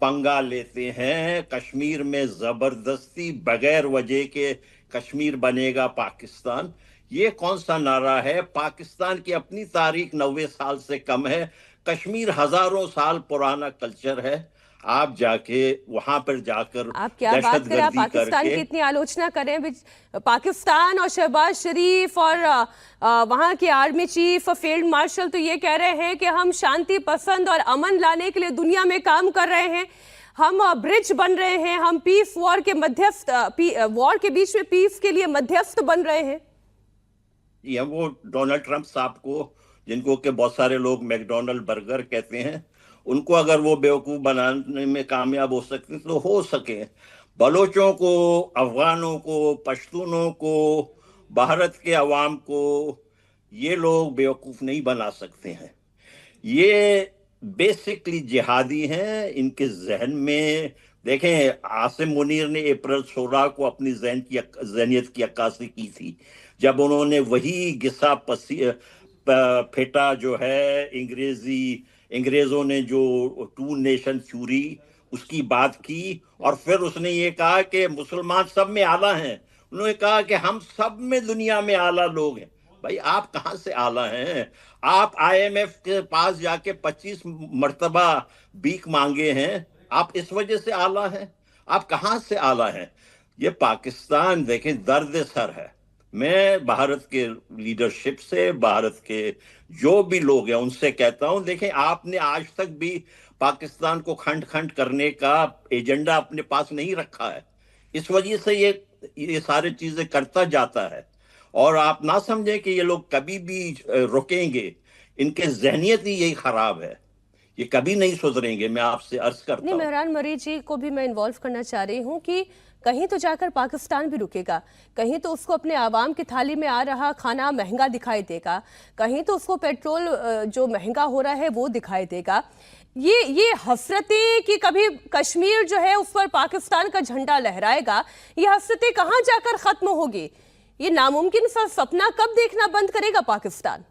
पंगा लेते हैं। कश्मीर में जबरदस्ती बगैर वजह के कश्मीर बनेगा पाकिस्तान। ये कौन सा नारा है? पाकिस्तान की अपनी तारीख 90 साल से कम है, कश्मीर हजारों साल पुराना कल्चर है। आप जाके वहां पर जाकर आप क्या बात करें, आप पाकिस्तान की इतनी आलोचना करें, पाकिस्तान और शहबाज शरीफ और वहां के आर्मी चीफ फील्ड मार्शल तो ये कह रहे हैं कि हम शांति पसंद और अमन लाने के लिए दुनिया में काम कर रहे हैं, हम ब्रिज बन रहे हैं, हम पीस वॉर के मध्यस्थ, वॉर के बीच में पीस के लिए मध्यस्थ बन रहे हैं। ये वो डोनाल्ड ट्रंप साहब को, जिनको के बहुत सारे लोग मैकडोनल्ड बर्गर कहते हैं, उनको अगर वो बेवकूफ बनाने में कामयाब हो सकते तो हो सके। बलोचों को, अफगानों को, पश्तूनों को, भारत के अवाम को ये लोग बेवकूफ नहीं बना सकते हैं। ये बेसिकली जिहादी हैं। इनके जहन में देखें, आसिम मुनीर ने अप्रैल 16 को अपनी जहनियत की अक्कासी की थी, जब उन्होंने वही गिस्सा फेटा जो है अंग्रेजों ने जो टू नेशन थ्योरी उसकी बात की, और फिर उसने ये कहा कि मुसलमान सब में आला हैं। उन्होंने कहा कि हम सब में दुनिया में आला लोग हैं। भाई आप कहां से आला हैं? आप आईएमएफ के पास जाके 25 मर्तबा भीख मांगे हैं, आप इस वजह से आला हैं? आप कहां से आला हैं? ये पाकिस्तान देखें दर्द सर है। मैं भारत के लीडरशिप से, भारत के जो भी लोग हैं उनसे कहता हूं, देखें आपने आज तक भी पाकिस्तान को खंड खंड करने का एजेंडा अपने पास नहीं रखा है। इस वजह से ये सारी चीजें करता जाता है, और आप ना समझें कि ये लोग कभी भी रुकेंगे। इनके जहनियत ही यही खराब है, ये कभी नहीं सुधरेंगे। मैं आपसे अर्ज करता हूं। मेहरान मरीज जी को भी मैं इन्वॉल्व करना चाह रही हूँ कि कहीं तो जाकर पाकिस्तान भी रुकेगा, कहीं तो उसको अपने आवाम की थाली में आ रहा खाना महंगा दिखाई देगा, कहीं तो उसको पेट्रोल जो महंगा हो रहा है वो दिखाई देगा। ये हसरतें कि कभी कश्मीर जो है उस पर पाकिस्तान का झंडा लहराएगा, ये हसरतें कहाँ जाकर खत्म होगी? ये नामुमकिन सा सपना कब देखना बंद करेगा पाकिस्तान?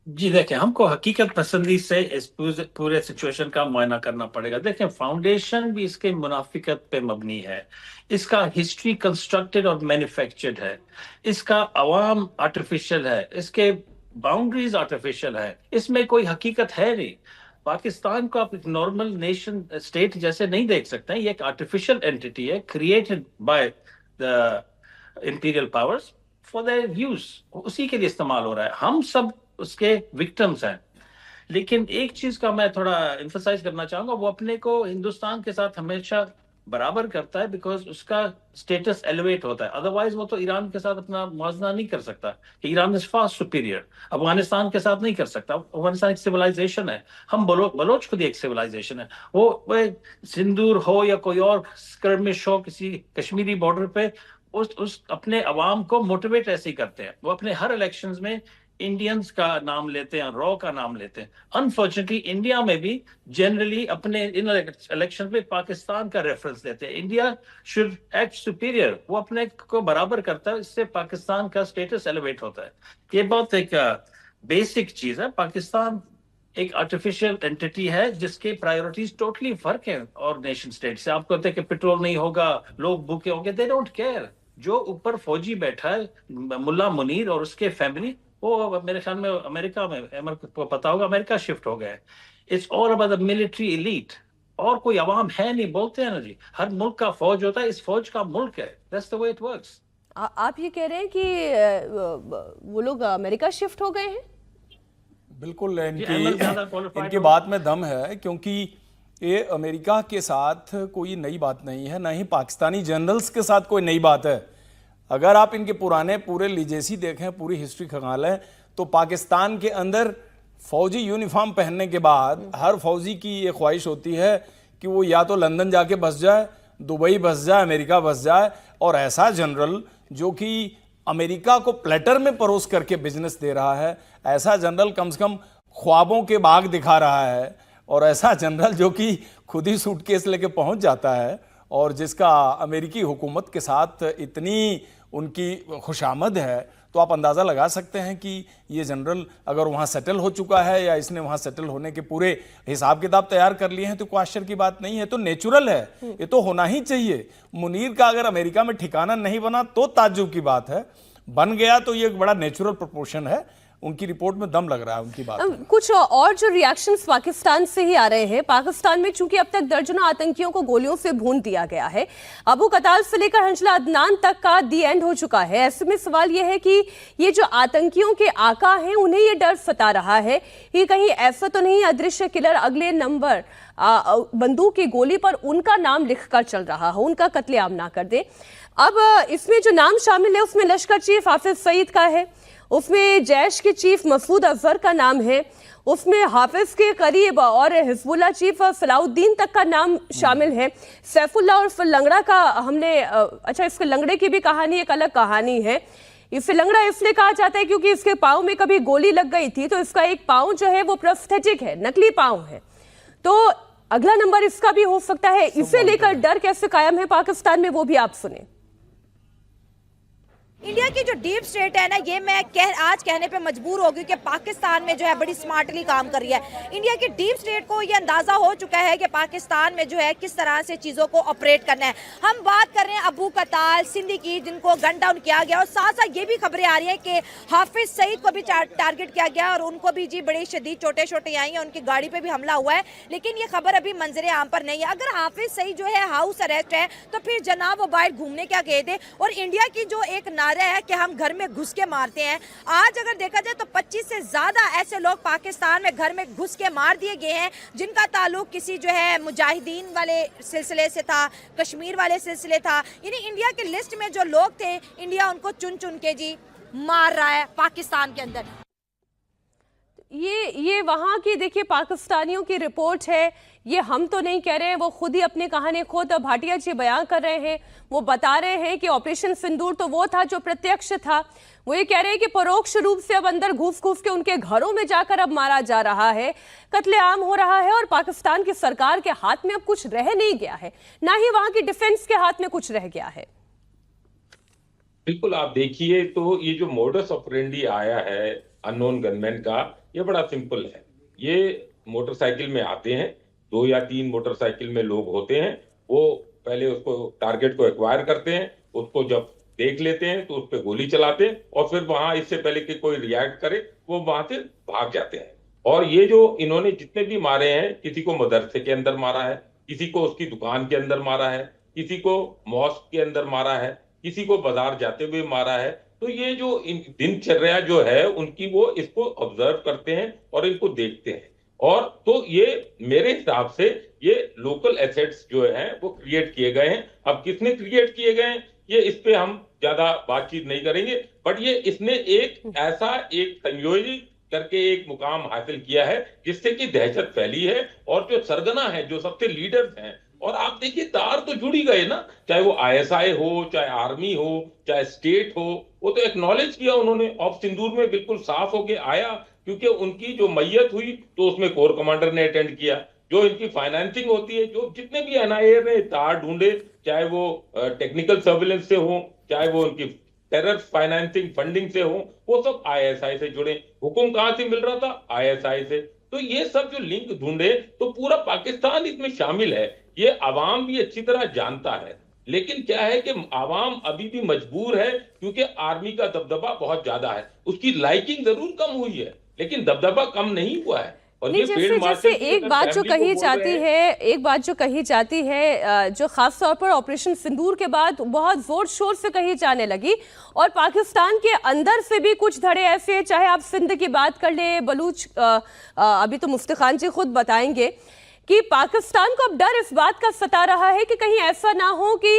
जी देखें, हमको हकीकत पसंदी से इस पूरे सिचुएशन का मुआयना करना पड़ेगा। देखें, फाउंडेशन भी इसके मुनाफिकत पे मबनी है, इसका हिस्ट्री कंस्ट्रक्टेड और मैन्युफैक्चर्ड है, इसका अवाम आर्टिफिशियल है, इसके बाउंड्रीज आर्टिफिशियल है, इसमें कोई हकीकत है नहीं। पाकिस्तान को आप एक नॉर्मल नेशन स्टेट जैसे नहीं देख सकते हैं। ये एक आर्टिफिशियल एंटिटी है, created by the imperial powers for their use, उसी के लिए इस्तेमाल हो रहा है। हम सब उसके विक्टिम्स हैं। लेकिन एक चीज का मैं थोड़ा एम्फसाइज करना चाहूंगा, वो अपने को हिंदुस्तान के साथ हमेशा बराबर करता है, बिकॉज उसका स्टेटस एलिवेट होता है। अदरवाइज वो तो ईरान के साथ अपना मुआवजा नहीं कर सकता कि Iran is far superior, Afghanistan के साथ नहीं कर सकता। अफगानिस्तान एक सिविलाइजेशन है, हम बलोच खुद एक सिविलाइजेशन है। वो सिंदूर हो या कोई और स्कर्मिश हो किसी कश्मीरी बॉर्डर पे, उस अपने अवाम को मोटिवेट ऐसे ही करते हैं। वो अपने हर इलेक्शंस में इंडियंस का नाम लेते हैं, रॉ का नाम लेते हैं। अनफॉर्चुनेटली इंडिया में भी जनरली अपने इन इलेक्शन में पाकिस्तान का रेफरेंस देते हैं। इंडिया शुड एक्ट सुपीरियर, वो अपने को बराबर करता है, इससे पाकिस्तान का स्टेटस एलिवेट होता है। ये बहुत एक बेसिक चीज है। पाकिस्तान एक आर्टिफिशियल एंटिटी है जिसके प्रायोरिटीज टोटली फर्क है और नेशन स्टेट से। आप कहते हैं कि पेट्रोल नहीं होगा, लोग भूखे होंगे, दे डोंट केयर। जो ऊपर फौजी बैठा है मुल्ला मुनीर और उसके फैमिली, वो मेरे ख्याल में अमेरिका में पता होगा, अमेरिका शिफ्ट हो गए। It's all about the military elite, और कोई अवाम है नहीं। बोलते हैं ना जी, हर मुल्क का फौज होता है, इस फौज का मुल्क है। That's the way it works. आप ये कह रहे हैं कि वो लोग अमेरिका शिफ्ट हो गए हैं? बिल्कुल, इनकी बात में दम है, क्योंकि ये अमेरिका के साथ कोई नई बात नहीं है, ना ही पाकिस्तानी जनरल्स के साथ कोई नई बात है। अगर आप इनके पुराने पूरे लीजेसी देखें, पूरी हिस्ट्री खंगालें, तो पाकिस्तान के अंदर फौजी यूनिफॉर्म पहनने के बाद हर फौजी की ये ख्वाहिश होती है कि वो या तो लंदन जाके बस जाए, दुबई बस जाए, अमेरिका बस जाए, और ऐसा जनरल जो कि अमेरिका को प्लेटर में परोस करके बिजनेस दे रहा है, ऐसा जनरल कम से कम ख्वाबों के बाग दिखा रहा है, और ऐसा जनरल जो कि खुद ही सूटकेस लेके पहुंच जाता है, और जिसका अमेरिकी हुकूमत के साथ इतनी उनकी खुशामद है, तो आप अंदाज़ा लगा सकते हैं कि ये जनरल अगर वहाँ सेटल हो चुका है या इसने वहाँ सेटल होने के पूरे हिसाब किताब तैयार कर लिए हैं, तो कोई आश्चर्य की बात नहीं है, तो नेचुरल है, ये तो होना ही चाहिए। मुनीर का अगर अमेरिका में ठिकाना नहीं बना तो ताज्जुब की बात है, बन गया तो ये एक बड़ा नेचुरल प्रोपोर्शन है। उनकी रिपोर्ट में दम लग रहा है उनकी बात में। कुछ और जो रिएक्शंस पाकिस्तान से ही आ रहे हैं, पाकिस्तान में चूंकि अब तक दर्जनों आतंकियों को गोलियों से भून दिया गया है, अबू कताल से लेकर हंजला अदनान तक का दी एंड हो चुका है। ऐसे में सवाल यह है कि ये जो आतंकियों के आका हैं, उन्हें ये डर सता रहा है कि कहीं ऐसा तो नहीं अदृश्य किलर अगले नंबर बंदूक की गोली पर उनका नाम लिखकर चल रहा हो, उनका कत्लेआम ना कर दे। अब इसमें जो नाम शामिल है उसमें लश्कर चीफ हाफिज सईद का है, उसमें जैश के चीफ मसूद अजहर का नाम है, उसमें हाफिज के करीब और हिजबुल्लाह चीफ सलाउद्दीन तक का नाम शामिल है। सैफुल्लाह और लंगड़ा का हमने अच्छा, इसके लंगड़े की भी कहानी एक अलग कहानी है। इसे लंगड़ा इसलिए कहा जाता है क्योंकि इसके पाँव में कभी गोली लग गई थी, तो इसका एक पाँव जो है वो प्रोस्थेटिक है, नकली पाँव है, तो अगला नंबर इसका भी हो सकता है। इसे लेकर डर कैसे कायम है पाकिस्तान में, वो भी आप सुने। इंडिया की जो डीप स्टेट है ना, ये मैं आज कहने पे मजबूर हो गई कि पाकिस्तान में जो है बड़ी स्मार्टली काम कर रही है। इंडिया की डीप स्टेट को ये अंदाजा हो चुका है कि पाकिस्तान में जो है किस तरह से चीज़ों को ऑपरेट करना है। हम बात कर रहे हैं अबू कताल, सिंधी की, जिनको गन डाउन किया गया, और साथ साथ ये भी खबरें आ रही है कि हाफिज सईद को भी टारगेट किया गया और उनको भी जी बड़ी शदीद चोटें आई हैं, उनकी गाड़ी पर भी हमला हुआ है, लेकिन ये खबर अभी मंजर आम पर नहीं है। अगर हाफिज सईद जो है हाउस अरेस्ट है, तो फिर जनाब वो बाहर घूमने क्या गए थे? और इंडिया की जो एक है कि हम घर में घुस के मारते हैं, आज अगर देखा जाए तो 25 से ज्यादा ऐसे लोग पाकिस्तान में घर में घुस के मार दिए गए हैं, जिनका ताल्लुक किसी जो है मुजाहिदीन वाले सिलसिले से था, कश्मीर वाले सिलसिले था। यानी इंडिया की लिस्ट में जो लोग थे, इंडिया उनको चुन चुन के जी मार रहा है पाकिस्तान के अंदर। ये वहाँ की देखिए पाकिस्तानियों की रिपोर्ट है, ये हम तो नहीं कह रहे हैं, वो खुद ही अपनी कहानी खुद भाटिया जी बयां कर रहे हैं। वो बता रहे हैं कि ऑपरेशन सिंदूर तो वो था जो प्रत्यक्ष था, वो ये कह रहे हैं कि परोक्ष रूप से अब अंदर घुस घुस के उनके घरों में जाकर अब मारा जा रहा है, कत्लेआम हो रहा है, और पाकिस्तान की सरकार के हाथ में अब कुछ रह नहीं गया है, ना ही वहाँ की डिफेंस के हाथ में कुछ रह गया है। बिल्कुल, आप देखिए तो ये जो मोडस ऑपरेंडी आया है अननोन गनमैन का, ये बड़ा सिंपल है। ये मोटरसाइकिल में आते हैं, 2 या 3 मोटरसाइकिल में लोग होते हैं, वो पहले उसको टारगेट को एक्वायर करते हैं, उसको जब देख लेते हैं तो उस पर गोली चलाते हैं, और फिर वहां इससे पहले कि कोई रिएक्ट करे वो वहां से भाग जाते हैं। और ये जो इन्होंने जितने भी मारे हैं, किसी को मदरसे के अंदर मारा है, किसी को उसकी दुकान के अंदर मारा है, किसी को मॉस्क के अंदर मारा है, किसी को बाजार जाते हुए मारा है। तो ये जो दिनचर्या जो है उनकी, वो इसको ऑब्जर्व करते हैं और इनको देखते हैं, और तो ये मेरे हिसाब से ये लोकल एसेट्स जो हैं वो क्रिएट किए गए हैं। अब किसने क्रिएट किए गए हैं, ये इस पे हम ज्यादा बातचीत नहीं करेंगे, बट ये इसने एक ऐसा एक संयोजित करके एक मुकाम हासिल किया है जिससे कि दहशत फैली है, और जो सरगना है, जो सबसे लीडर्स हैं, और आप देखिए तार तो जुड़ ही गए ना, चाहे वो आईएसआई हो, चाहे आर्मी हो, चाहे स्टेट हो, वो तो एक्नॉलेज किया उन्होंने। ऑफ सिंदूर में बिल्कुल साफ होके आया, क्योंकि उनकी जो मैयत हुई तो उसमें कोर कमांडर ने अटेंड किया। जो इनकी फाइनेंसिंग होती है, जो जितने भी एनआईए ने तार ढूंढे, चाहे वो टेक्निकल सर्विलेंस से हो, चाहे वो उनकी टेरर फाइनेंसिंग फंडिंग से हो, वो सब आईएसआई से जुड़े। हुक्म कहां से मिल रहा था? आईएसआई से। तो ये सब जो लिंक ढूंढे, तो पूरा पाकिस्तान इसमें शामिल है। ये आवाम भी अच्छी तरह जानता है, लेकिन क्या है कि आवाम अभी भी मजबूर है, क्योंकि आर्मी का दबदबा बहुत ज्यादा है। उसकी लाइकिंग जरूर कम हुई है, लेकिन दबदबा कम नहीं हुआ है। और ये जैसे एक बात जो कही जाती है, जो खास तौर पर ऑपरेशन सिंदूर के बाद बहुत जोर शोर से कही जाने लगी, और पाकिस्तान के अंदर से भी कुछ धड़े ऐसे, चाहे आप सिंध की बात कर ले, बलूच, अभी तो मुफ्ती खान जी खुद बताएंगे कि पाकिस्तान को अब डर इस बात का सता रहा है कि कहीं ऐसा ना हो कि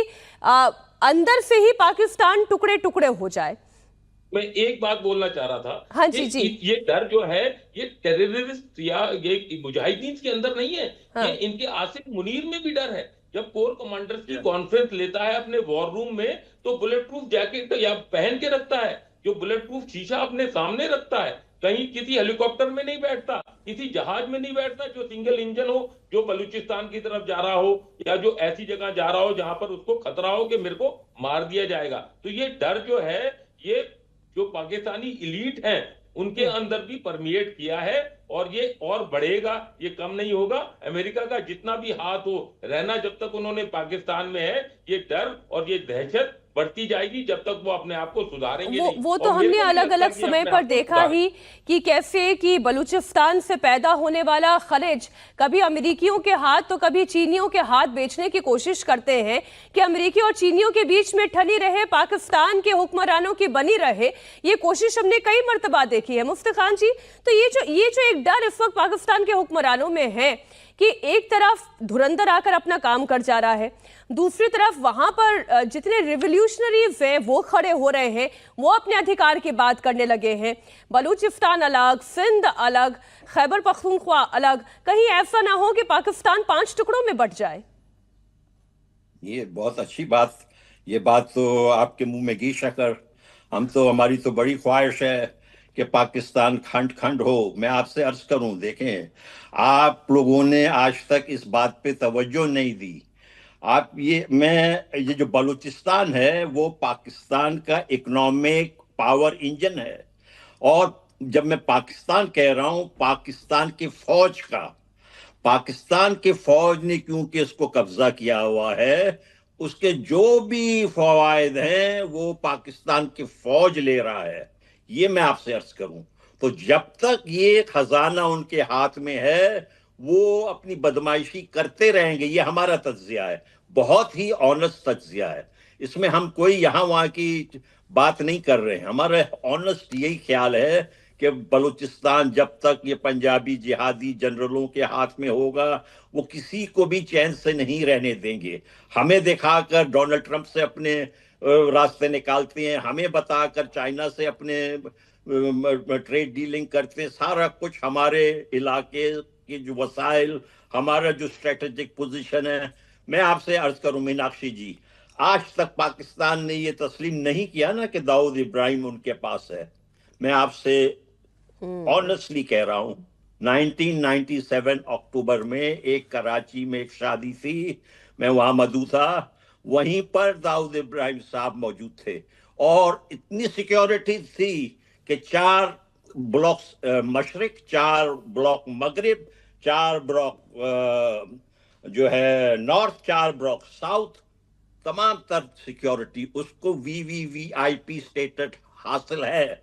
अंदर से ही पाकिस्तान टुकड़े टुकड़े हो जाए। मैं एक बात बोलना चाह रहा था हाँ कि जी, जी। ये डर जो है ये टेररिस्ट या ये मुजाहिदीन के अंदर नहीं है, हाँ। ये इनके आसिफ मुनीर में भी डर है। जब कोर कमांडर्स की कॉन्फ्रेंस लेता है अपने वॉर रूम में तो बुलेट प्रूफ जैकेट या पहन के रखता है, जो बुलेट प्रूफ शीशा अपने सामने रखता है, कहीं किसी हेलीकॉप्टर में नहीं बैठता, किसी जहाज में नहीं बैठता जो सिंगल इंजन हो, जो बलूचिस्तान की तरफ जा रहा हो या जो ऐसी जगह जा रहा हो जहां पर उसको खतरा हो कि मेरे को मार दिया जाएगा। तो ये डर जो है ये जो पाकिस्तानी इलीट हैं उनके अंदर भी परमिएट किया है और ये और बढ़ेगा, ये कम नहीं होगा। अमेरिका का जितना भी हाथ हो रहना जब तक उन्होंने पाकिस्तान में है, ये डर और ये दहशत बढ़ती जाएगी जब तक वो अपने आप को सुधारेंगे नहीं। वो तो और मेरे हमने को नहीं अलग लगता अलग कि समय अपने पर आप को देखा सुधारें। ही कि कैसे कि बलूचिस्तान से पैदा होने वाला खनिज कभी अमेरिकियों के हाथ तो कभी चीनियों के हाथ बेचने की कोशिश करते हैं कि अमेरिकी और चीनियों के बीच में ठनी रहे, पाकिस्तान के हुक्मरानों की बनी रहे। ये कोशिश हमने कई मर्तबा देखी है मुफ्ती खान जी। तो ये जो एक डर इस वक्त पाकिस्तान के हुक्मरानों में है कि एक तरफ धुरंधर आकर अपना काम कर जा रहा है, दूसरी तरफ वहां पर जितने रिवोल्यूशनरीज हैं वो खड़े हो रहे हैं, वो अपने अधिकार की बात करने लगे हैं। बलूचिस्तान अलग, सिंध अलग, खैबर पख्तूनख्वा अलग, कहीं ऐसा ना हो कि पाकिस्तान 5 टुकड़ों में बंट जाए। ये बहुत अच्छी बात, ये बात तो आपके मुंह में घी शक्कर। हमारी तो बड़ी ख्वाहिश है कि पाकिस्तान खंड खंड हो। मैं आपसे अर्ज करूं, देखें आप लोगों ने आज तक इस बात पे तवज्जो नहीं दी। ये जो बलूचिस्तान है वो पाकिस्तान का इकोनॉमिक पावर इंजन है। और जब मैं पाकिस्तान कह रहा हूं, पाकिस्तान के फौज ने क्योंकि इसको कब्जा किया हुआ है, उसके जो भी फवायद हैं वो पाकिस्तान की फौज ले रहा है। ये मैं आपसे अर्ज करूं, तो जब तक ये खजाना उनके हाथ में है वो अपनी बदमाशी करते रहेंगे। ये हमारा तज्जिया है, बहुत ही ऑनेस्ट तज्जिया है, इसमें हम कोई यहाँ वहाँ की बात नहीं कर रहे हैं। हमारा ऑनेस्ट यही ख्याल है कि बलूचिस्तान जब तक ये पंजाबी जिहादी जनरलों के हाथ में होगा वो किसी को भी चैन से नहीं रहने देंगे। हमें दिखाकर डोनाल्ड ट्रंप से अपने रास्ते निकालते हैं, हमें बताकर चाइना से अपने ट्रेड डीलिंग करते हैं। सारा कुछ हमारे इलाके के जो वसाइल, हमारा जो स्ट्रेटेजिक पोजीशन है। मैं आपसे अर्ज करूं मीनाक्षी जी, आज तक पाकिस्तान ने ये तस्लीम नहीं किया ना कि दाऊद इब्राहिम उनके पास है। मैं आपसे ऑनेस्टली कह रहा हूं, 1997 अक्टूबर में एक कराची में एक शादी थी, मैं वहां मौजूद था, वहीं पर दाऊद इब्राहिम साहब मौजूद थे और इतनी सिक्योरिटी थी कि 4 ब्लॉक मशरिक, 4 ब्लॉक मगरिब, 4 ब्लॉक जो है नॉर्थ, 4 ब्लॉक साउथ, तमाम तर सिक्योरिटी, उसको VVVIP स्टेटस हासिल है।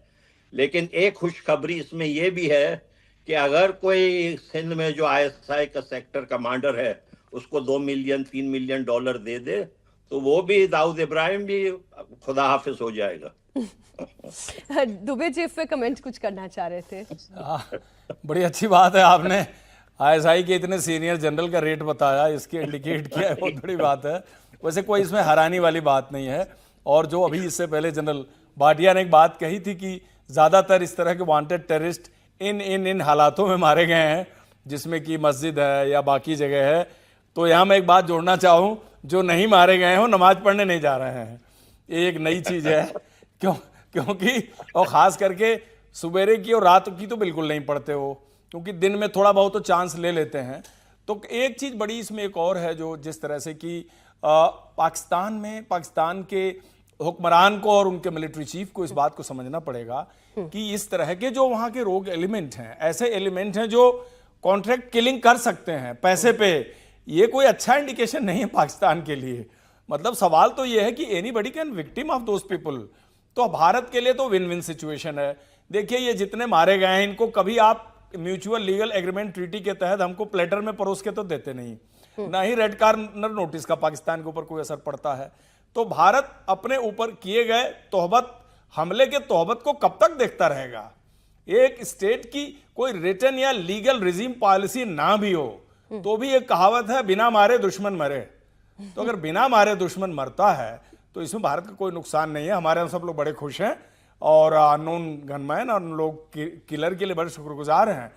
लेकिन एक खुशखबरी इसमें यह भी है कि अगर कोई सिंध में जो ISI का सेक्टर कमांडर है उसको $2 मिलियन $3 मिलियन दे दे तो वो भी दाऊद इब्राहिम भी खुदा हाफिज हो जाएगा। दुबे जी इस पे कमेंट कुछ करना चाह रहे थे। बड़ी अच्छी बात है, आपने ISI के इतने सीनियर जनरल का रेट बताया, इसके इंडिकेट किया है, बहुत बड़ी बात है। वैसे कोई इसमें हैरानी वाली बात नहीं है। और जो अभी इससे पहले जनरल भाटिया ने एक बात कही थी कि ज़्यादातर इस तरह के वांटेड टेररिस्ट इन हालातों में मारे गए हैं जिसमें कि मस्जिद है या बाकी जगह है। तो यहाँ मैं एक बात जोड़ना चाहूँ, जो नहीं मारे गए हैं वो नमाज पढ़ने नहीं जा रहे हैं, ये एक नई चीज़ है। क्योंकि और ख़ास करके सुबेरे की और रात की तो बिल्कुल नहीं पढ़ते हो, क्योंकि दिन में थोड़ा बहुत तो चांस ले लेते हैं। तो एक चीज़ बड़ी इसमें एक और है, जो जिस तरह से कि पाकिस्तान के हुक्मरान को और उनके मिलिट्री चीफ को इस बात को समझना पड़ेगा कि इस तरह के जो वहाँ के रोग एलिमेंट हैं, ऐसे एलिमेंट हैं जो कॉन्ट्रैक्ट किलिंग कर सकते हैं पैसे पे, ये कोई अच्छा इंडिकेशन नहीं है पाकिस्तान के लिए। मतलब सवाल तो ये है कि anybody can victim of those people. तो भारत के लिए तो विन विन सिचुएशन है। देखिए ये जितने मारे गए हैं इनको कभी आप म्यूचुअल लीगल एग्रीमेंट ट्रीटी के तहत हमको प्लेटर में परोस के तो देते नहीं, ना ही रेड कार्नर नोटिस का पाकिस्तान के ऊपर कोई असर पड़ता है। तो भारत अपने ऊपर किए गए तोहबत हमले के तोहबत को कब तक देखता रहेगा? एक स्टेट की कोई रिटन या लीगल रिजीम पॉलिसी ना भी हो तो भी एक कहावत है, बिना मारे दुश्मन मरे। तो अगर बिना मारे दुश्मन मरता है तो इसमें भारत का कोई नुकसान नहीं है। हमारे यहाँ सब लोग बड़े खुश हैं और अननोन गनमैन और लोग किलर के लिए बड़े शुक्रगुजार हैं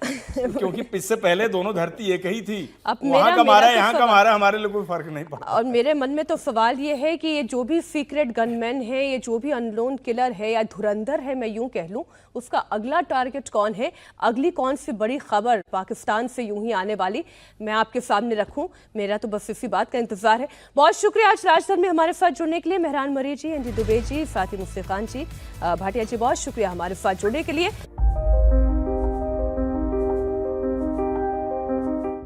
क्योंकि इससे पहले दोनों धरती एक ही थी। अब वहां का मारा तो यहाँ का मारा, हमारे लिए कोई फर्क नहीं पड़ा। और मेरे मन में तो सवाल ये है कि ये जो भी सीक्रेट गनमैन है, ये जो भी अननोन किलर है या धुरंधर है, मैं यूं कह लूं, उसका अगला टारगेट कौन है, अगली कौन सी बड़ी खबर पाकिस्तान से यूं ही आने वाली, मैं आपके सामने रखूं। मेरा तो बस इसी बात का इंतजार है। बहुत शुक्रिया आज राजधानी में हमारे साथ जुड़ने के लिए मेहरान मरी जी, एनडी दुबे जी, साथ ही मुफ्ती खान जी, भाटिया जी, बहुत शुक्रिया हमारे साथ जुड़ने के लिए।